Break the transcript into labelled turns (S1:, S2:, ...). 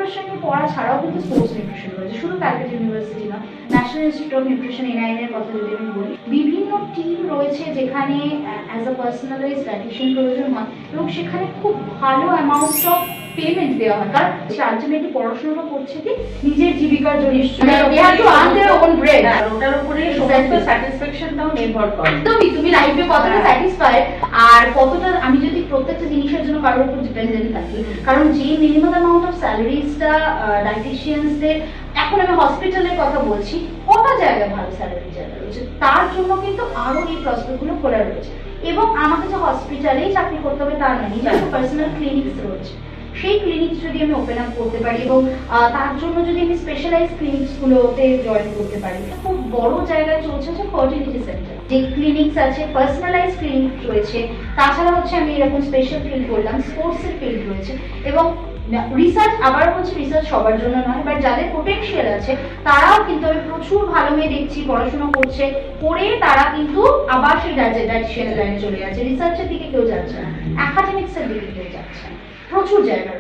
S1: Nutrition নিয়ে পড়া ছাড়াও কিন্তু স্পোর্টস নিউট্রিশন রয়েছে, শুধু ক্যালকাটা ইউনিভার্সিটি না, national institute of nutrition NIN এর কথা যদি আমি বলি, বিভিন্ন টিম রয়েছে যেখানে অ্যাজ আ পার্সোনালাইজ ডায়েটিশিয়ান প্রয়োজন হয় এবং সেখানে খুব ভালো অ্যামাউন্ট অফ পেমেন্ট দেওয়া হয়, কারণ সে আলটিমেটলি পড়াশোনা করছে কি নিজের জীবিকার জন্য,
S2: ওটার উপরে সমস্ত স্যাটিসফ্যাকশনটাও নির্ভর করে।
S1: তুমি লাইফে কতটা স্যাটিসফাইড আর কতটা, আমি যদি প্রত্যেকটা জিনিসের জন্য কারোর উপর ডিপেন্ডেন্ট থাকি, কারণ যে মিনিমাম অ্যামাউন্ট অফ স্যালারিজটা ডায়েটিশিয়ানসদের, এখন আমি হসপিটালের কথা বলছি, কটা জায়গায় ভালো স্যালারি জায়গা রয়েছে, তার জন্য কিন্তু আরো এই প্রসপেক্টগুলো খোলা রয়েছে। এবং আমাকে যে হসপিটালেই চাকরি করতে হবে তা নয়, নিজের পার্সোনাল ক্লিনিক্স রয়েছে, সেই ক্লিনিক্স যদি আমি ওপেন আপ করতে পারি এবং তার জন্য যদি আমি স্পেশালাইজ ক্লিনিক্সগুলোতে জয়েন করতে পারি, খুব বড় জায়গায় চলছে হচ্ছে ফার্টিলিটি সেন্টার, যে ক্লিনিক্স আছে, পার্সোনালাইজ ক্লিনিক রয়েছে, তাছাড়া হচ্ছে আমি এরকম স্পেশাল ফিল্ড করলাম, স্পোর্টসের ফিল্ড রয়েছে, এবং রিসার্চ, আবার বলছি রিসার্চ সবার জন্য নয়, বাট যাদের পোটেনশিয়াল আছে তারাও কিন্তু, আমি প্রচুর ভালো মেয়ে দেখছি পড়াশোনা করছে, করে তারা কিন্তু আবার সেই ডায়েটিশিয়ানের লাইনে চলে যাচ্ছে, রিসার্চের দিকে কেউ যাচ্ছে না, একাডেমিক্সের দিকে কেউ যাচ্ছে না, প্রচুর জায়গা